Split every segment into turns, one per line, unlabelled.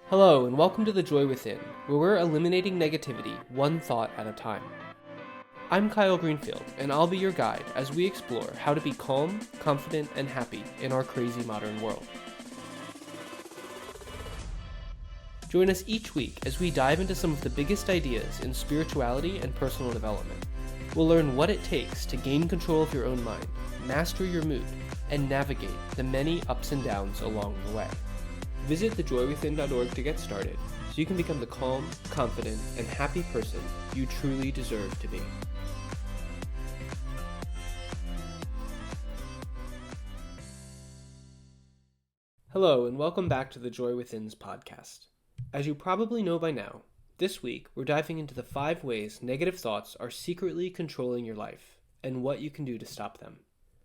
Hello, and welcome to The Joy Within, where we're eliminating negativity one thought at a time. I'm Kyle Greenfield, and I'll be your guide as we explore how to be calm, confident, and happy in our crazy modern world. Join us each week as we dive into some of the biggest ideas in spirituality and personal development. We'll learn what it takes to gain control of your own mind, master your mood, and navigate the many ups and downs along the way. Visit thejoywithin.org to get started so you can become the calm, confident, and happy person you truly deserve to be. Hello, and welcome back to the Joy Within's podcast. As you probably know by now, this week we're diving into the 5 ways negative thoughts are secretly controlling your life and what you can do to stop them.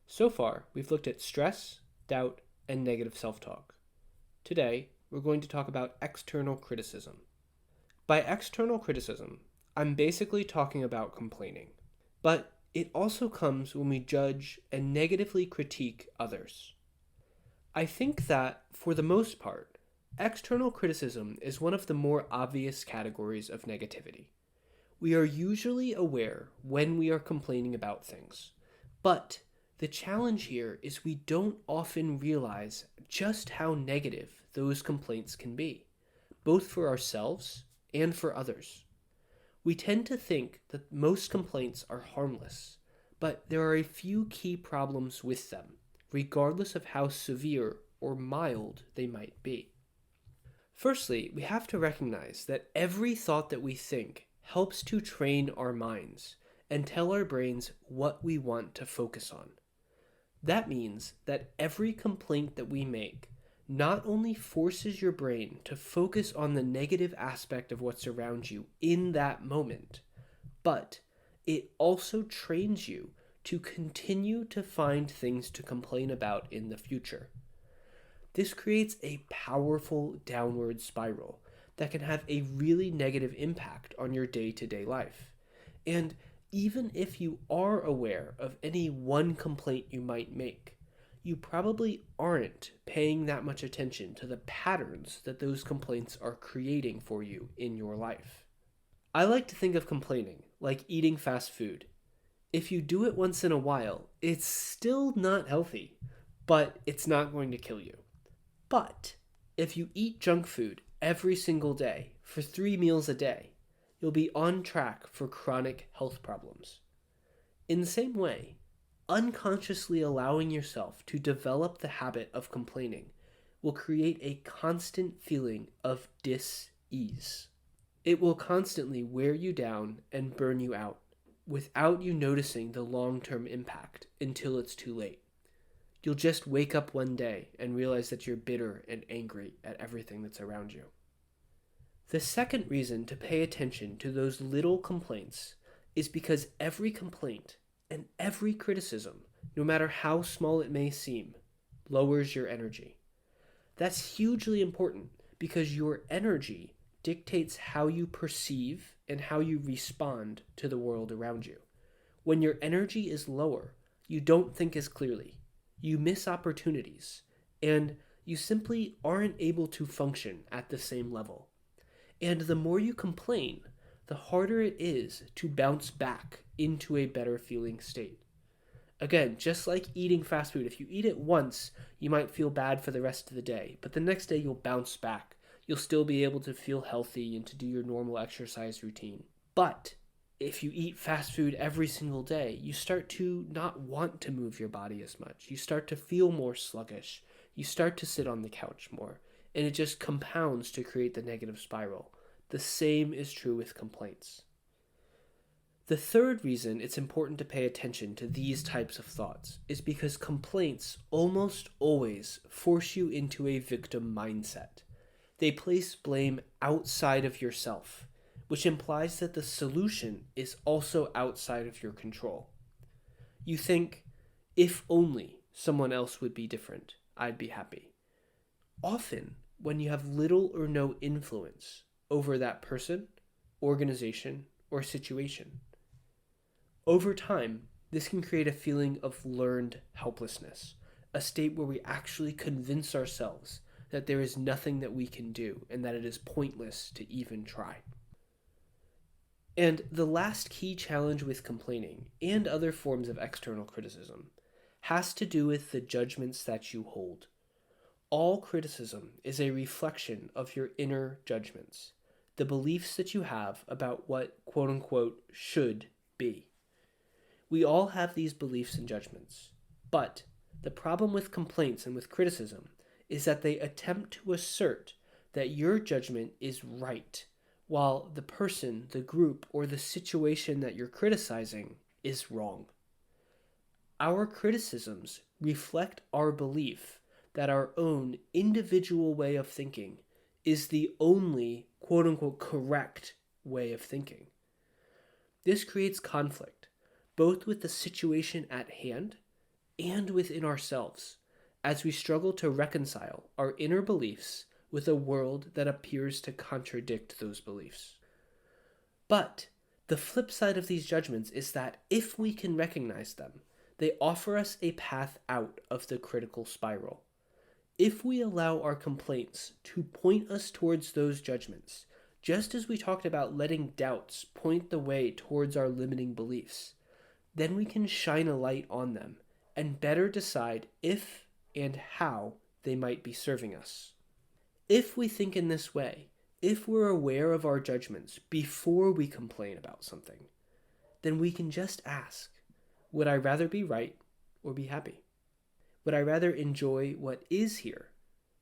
So far, we've looked at stress, doubt, and negative self-talk. Today, we're going to talk about external criticism. By external criticism, I'm basically talking about complaining, but it also comes when we judge and negatively critique others. I think that, for the most part, external criticism is one of the more obvious categories of negativity. We are usually aware when we are complaining about things, but the challenge here is we don't often realize just how negative those complaints can be, both for ourselves and for others. We tend to think that most complaints are harmless, but there are a few key problems with them, regardless of how severe or mild they might be. Firstly, we have to recognize that every thought that we think helps to train our minds and tell our brains what we want to focus on. That means that every complaint that we make not only forces your brain to focus on the negative aspect of what's around you in that moment, but it also trains you to continue to find things to complain about in the future. This creates a powerful downward spiral that can have a really negative impact on your day-to-day life. And even if you are aware of any one complaint you might make, you probably aren't paying that much attention to the patterns that those complaints are creating for you in your life. I like to think of complaining like eating fast food. If you do it once in a while, it's still not healthy, but it's not going to kill you. But if you eat junk food every single day for 3 meals a day, you'll be on track for chronic health problems. In the same way, unconsciously allowing yourself to develop the habit of complaining will create a constant feeling of dis-ease. It will constantly wear you down and burn you out without you noticing the long-term impact until it's too late. You'll just wake up one day and realize that you're bitter and angry at everything that's around you. The second reason to pay attention to those little complaints is because every complaint and every criticism, no matter how small it may seem, lowers your energy. That's hugely important because your energy dictates how you perceive and how you respond to the world around you. When your energy is lower, you don't think as clearly, you miss opportunities, and you simply aren't able to function at the same level. And the more you complain, the harder it is to bounce back into a better feeling state. Again, just like eating fast food, if you eat it once, you might feel bad for the rest of the day, but the next day you'll bounce back. You'll still be able to feel healthy and to do your normal exercise routine. But if you eat fast food every single day, you start to not want to move your body as much. You start to feel more sluggish. You start to sit on the couch more. And it just compounds to create the negative spiral. The same is true with complaints. The third reason it's important to pay attention to these types of thoughts is because complaints almost always force you into a victim mindset. They place blame outside of yourself, which implies that the solution is also outside of your control. You think, if only someone else would be different, I'd be happy. Often, when you have little or no influence over that person, organization, or situation. Over time, this can create a feeling of learned helplessness, a state where we actually convince ourselves that there is nothing that we can do and that it is pointless to even try. And the last key challenge with complaining and other forms of external criticism has to do with the judgments that you hold. All criticism is a reflection of your inner judgments, the beliefs that you have about what quote-unquote should be. We all have these beliefs and judgments, but the problem with complaints and with criticism is that they attempt to assert that your judgment is right, while the person, the group, or the situation that you're criticizing is wrong. Our criticisms reflect our belief that our own individual way of thinking is the only quote-unquote correct way of thinking. This creates conflict, both with the situation at hand and within ourselves, as we struggle to reconcile our inner beliefs with a world that appears to contradict those beliefs. But the flip side of these judgments is that if we can recognize them, they offer us a path out of the critical spiral. If we allow our complaints to point us towards those judgments, just as we talked about letting doubts point the way towards our limiting beliefs, then we can shine a light on them and better decide if and how they might be serving us. If we think in this way, if we're aware of our judgments before we complain about something, then we can just ask, would I rather be right or be happy? Would I rather enjoy what is here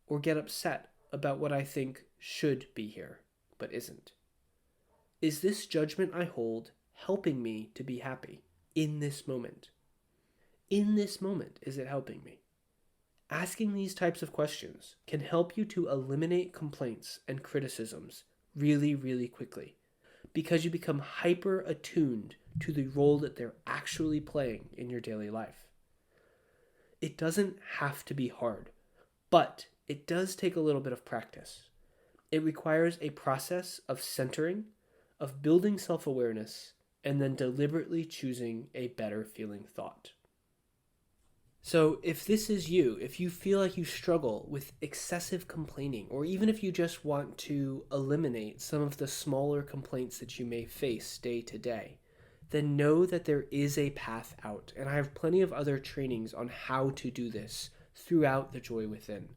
or get upset about what I think should be here but isn't? Is this judgment I hold helping me to be happy in this moment? In this moment, is it helping me? Asking these types of questions can help you to eliminate complaints and criticisms really, really quickly, because you become hyper attuned to the role that they're actually playing in your daily life. It doesn't have to be hard, but it does take a little bit of practice. It requires a process of centering, of building self-awareness, and then deliberately choosing a better feeling thought. So if this is you, if you feel like you struggle with excessive complaining, or even if you just want to eliminate some of the smaller complaints that you may face day to day, then know that there is a path out. And I have plenty of other trainings on how to do this throughout the Joy Within.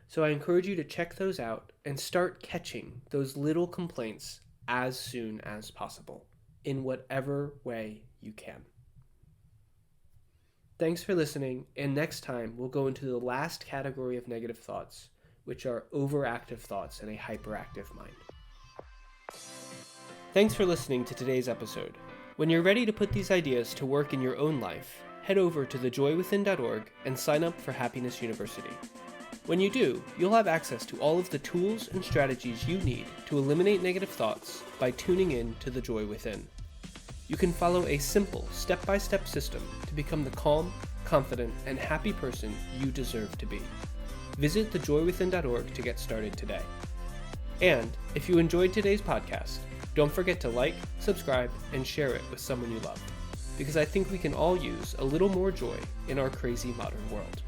So I encourage you to check those out and start catching those little complaints as soon as possible, in whatever way you can. Thanks for listening, and next time we'll go into the last category of negative thoughts, which are overactive thoughts and a hyperactive mind. Thanks for listening to today's episode. When you're ready to put these ideas to work in your own life, head over to thejoywithin.org and sign up for Happiness University. When you do, you'll have access to all of the tools and strategies you need to eliminate negative thoughts by tuning in to The Joy Within. You can follow a simple, step-by-step system to become the calm, confident, and happy person you deserve to be. Visit thejoywithin.org to get started today. And if you enjoyed today's podcast, don't forget to like, subscribe, and share it with someone you love, because I think we can all use a little more joy in our crazy modern world.